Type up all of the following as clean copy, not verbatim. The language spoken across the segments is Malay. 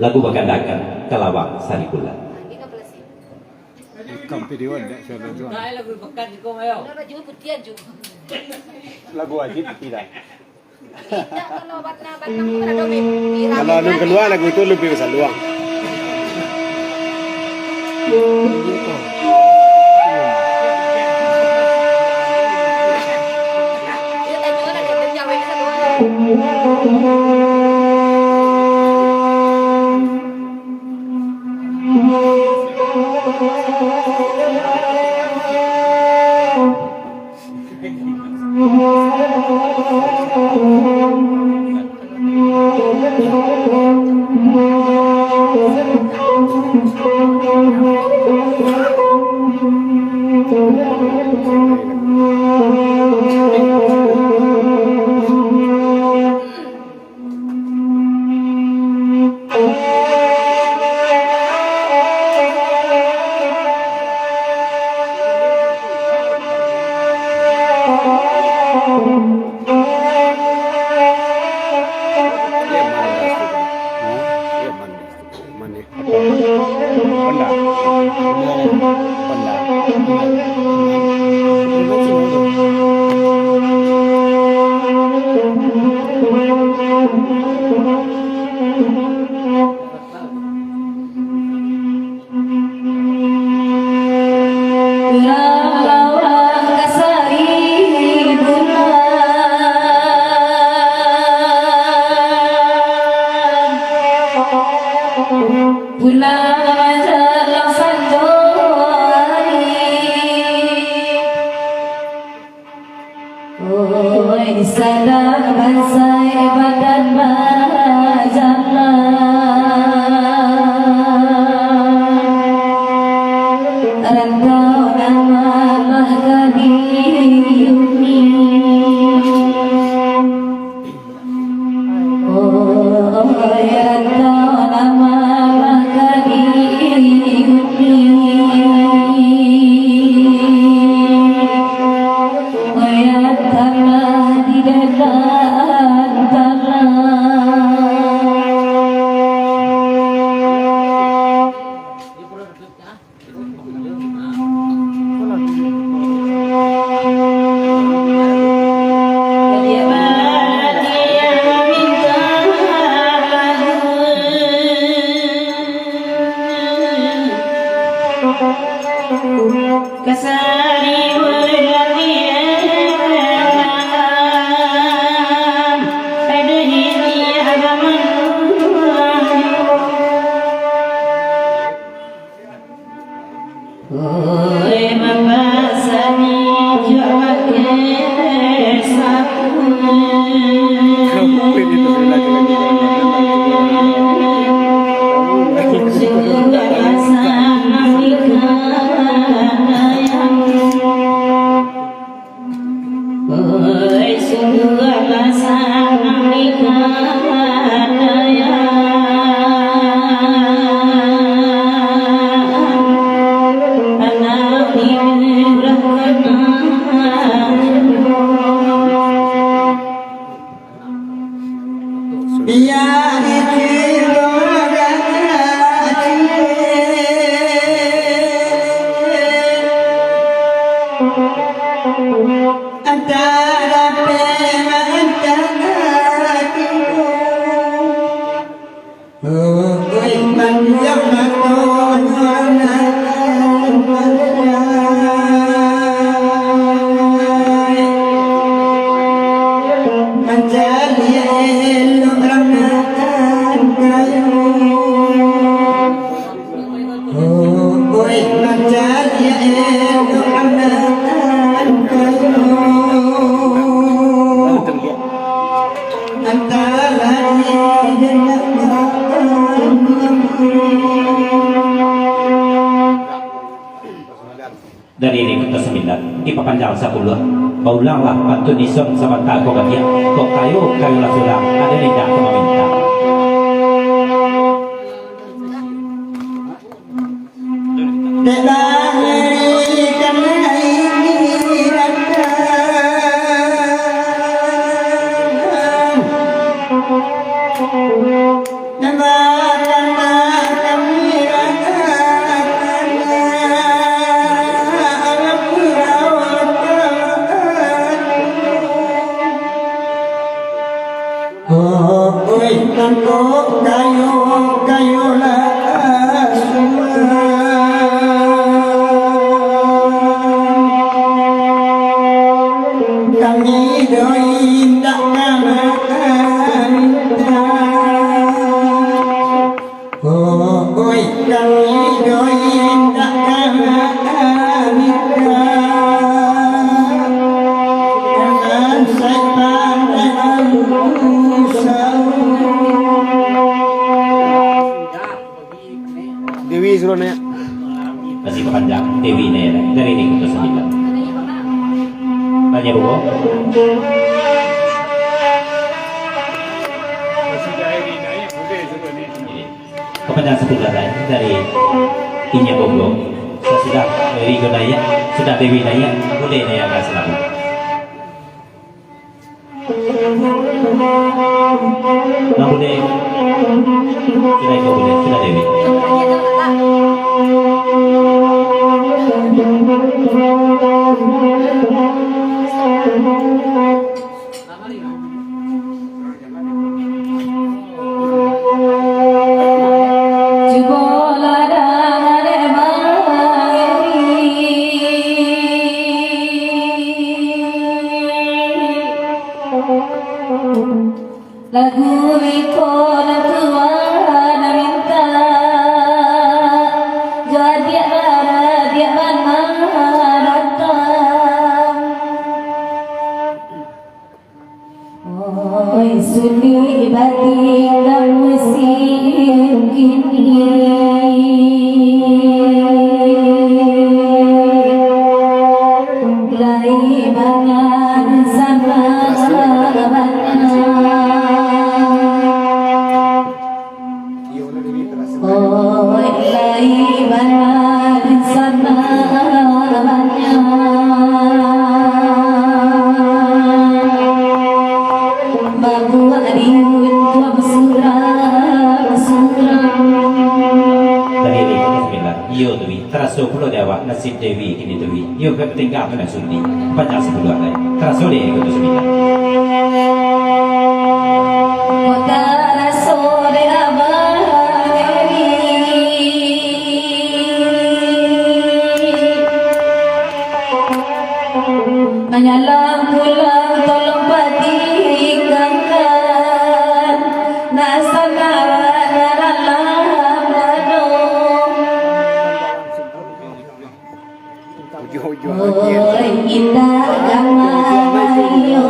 lagu Bagandakan Kelawang Saripula. Kampidiwan dah saya tu. Lagu bekan di kau mayo. Lagu wajib tidak. Kalau batang ada Kalau album kedua lagu itu lebih besar luang. Dari ini ke-9 ipapanjang 10 baulanglah pantun ison samanta ko bagia kok kayu lah sulang ada lidah ko meminta Nama Masih panjang Dewi Nera dari ini ke-9. Tanya buku. Kepanjang 10 lain dari Inya Bogo. Sudah dari Gunaya, sudah Dewi Naya, boleh Naya akan selalu. Nah boleh, sudah itu boleh, sudah Dewi. Lagu ikon Tuhan minta jadi ada dia mana datang. Oi sunyi batin dan musim kini lai bangan sama Teraso pulau Dewa nasib Dewi ini Dewi. Yo ketinggal dengan Sundi. Banyak 10 lain. Teraso dia ikut 9. Kota Rasul Abadi menyalam pulang tolong patinggalkan nasana dalam ladung. Oi indah gamayo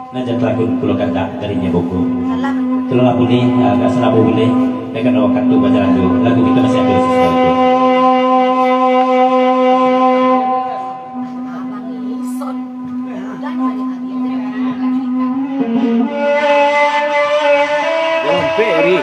Najan lagu pulau kanda dari Nyabogo. Kalau lagu ni agak selabu boleh. Dengan waktu tu baca lagu kita masih ada sesuatu. Peri.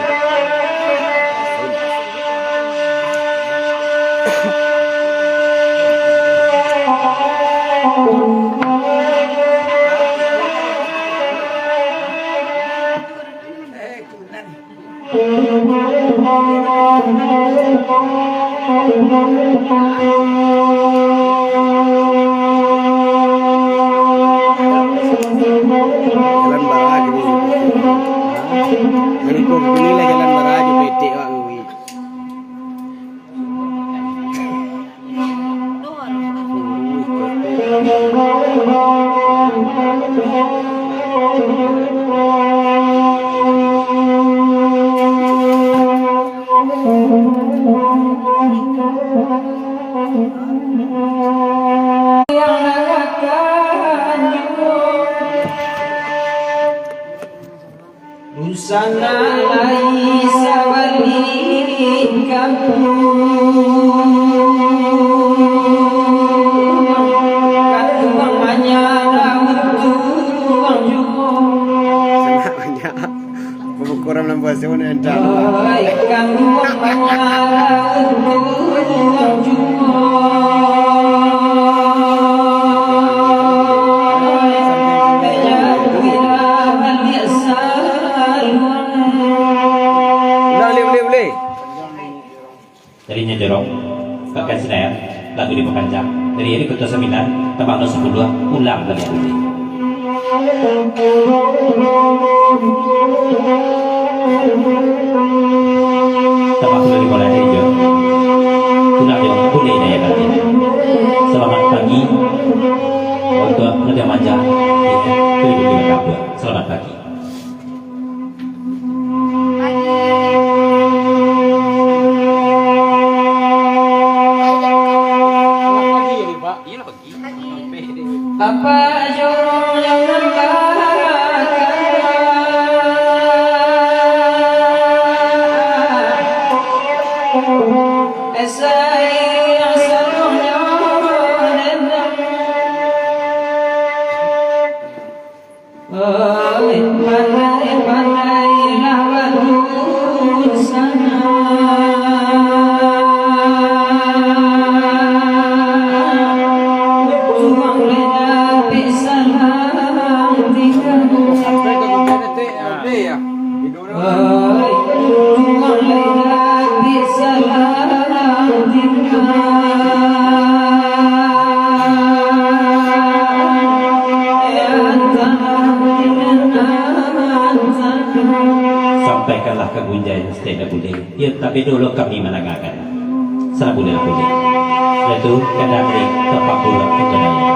Jalan baraj ni. Jadi kau pilih lah jalan baraj petik awak ni. Busana laisa balik kamu katuang banyak tuang juga Senang banyak. Berkurang dalam bahasa pun entah. kamu banyak tuang juga Darinya jorong bahkan Senayan lagu di Pekanjang dari ini Kota 9 tambah 10 ulang lagi ini tambah boleh dimulai dari jauh ulang jauh boleh daya kalian. Selamat pagi untuk Nada Manja selamat pagi. Apa jurung yang membakar esai seluruhnya pandai-pandai lawan sana tuang leda pisalang tinggal tuang leda pisalang Sampaikanlah ke Bunjai Stena Bude. Ya, tapi dulu kami menangakan. Sana boleh lah boleh. Setelah itu, kadang beri tempat pulang ke Jenayah.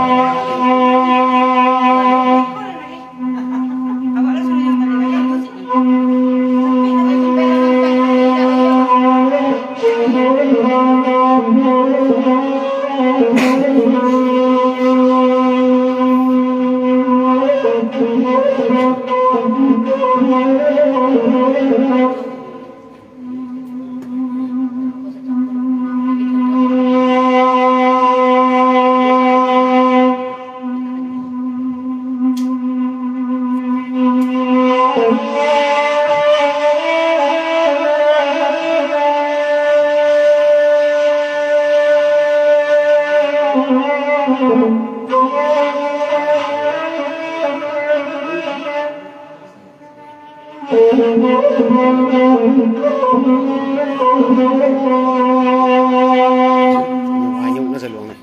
Anyok na sa luang na.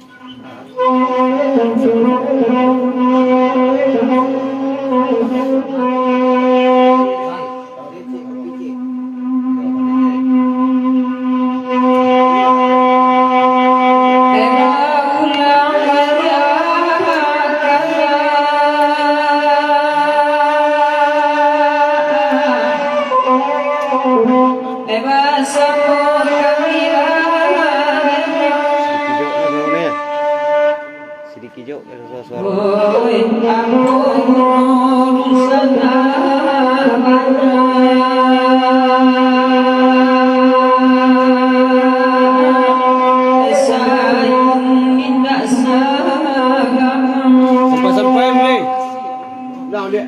Sedikit jauh na sa suara. Sampai-sampai boleh. Dah dia.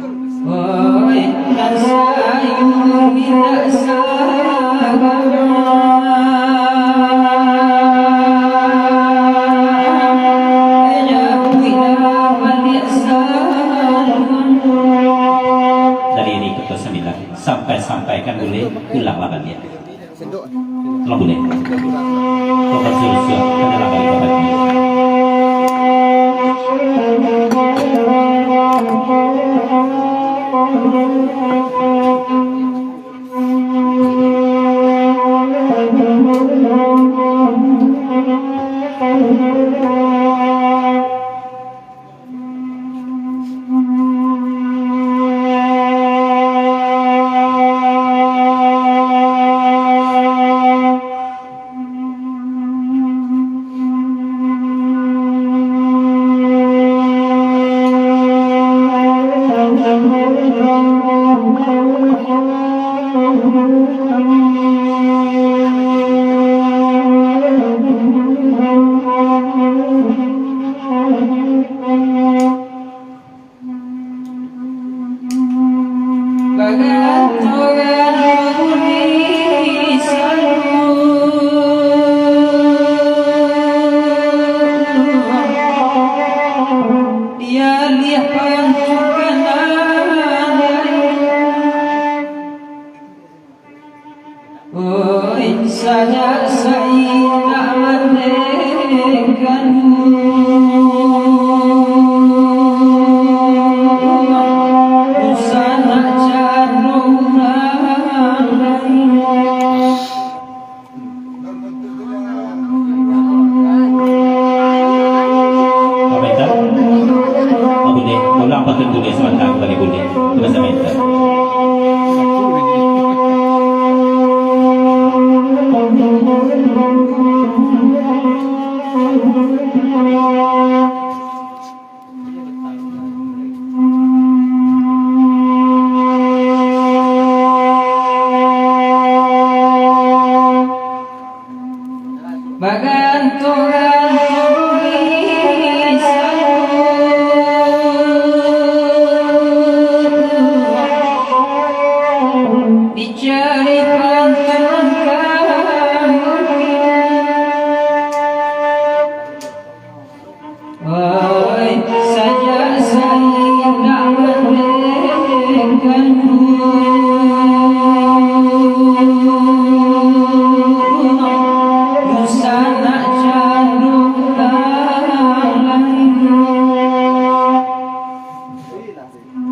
Dari ini ke 9 sampai-sampaikan boleh ulang laban dia. Kalau boleh. Kau bersuruh ke dalam balik babat dia. Saja saya tak mendekan Usana Komentar? Oh boleh. Ulang patut tulis sebentar bagi boleh. Tulis komentar. Thank you. Oi saja saya nak merdekamu Nusa nak jadul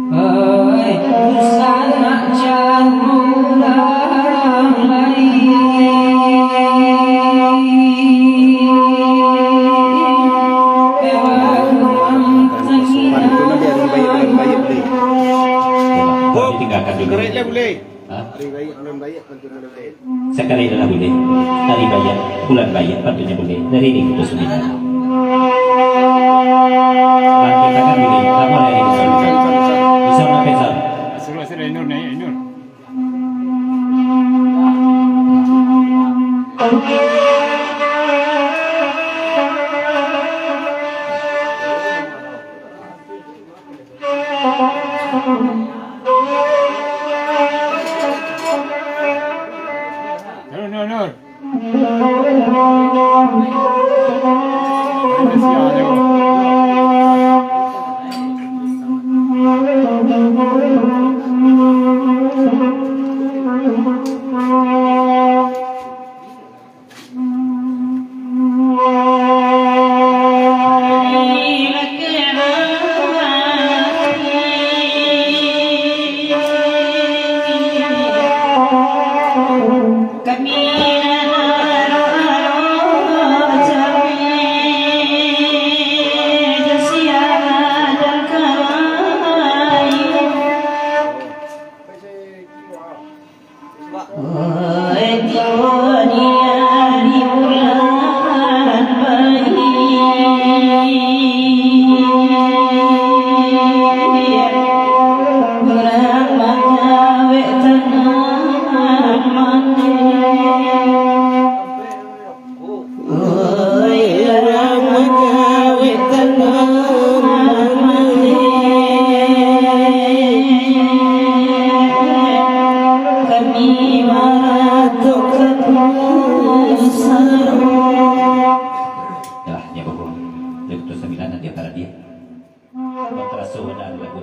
Oi nusa nak jadul Pantun dia orang bayar boleh. Kami tinggalkan dulu. Gerak lah boleh. Ha? Hari bayar bulan bayar pantun boleh. Sekali adalah boleh. Hari bayar, bulan bayar, pantunnya boleh. Dari ini ke sembilan. Kita kan boleh. Lama dari besar. Besar nak besar. Suruh saya Nur naik Nur. Nur. Siapa tu? Dah, dia bawa. Lektor sembilan nanti antara dia. Kontra soda lagu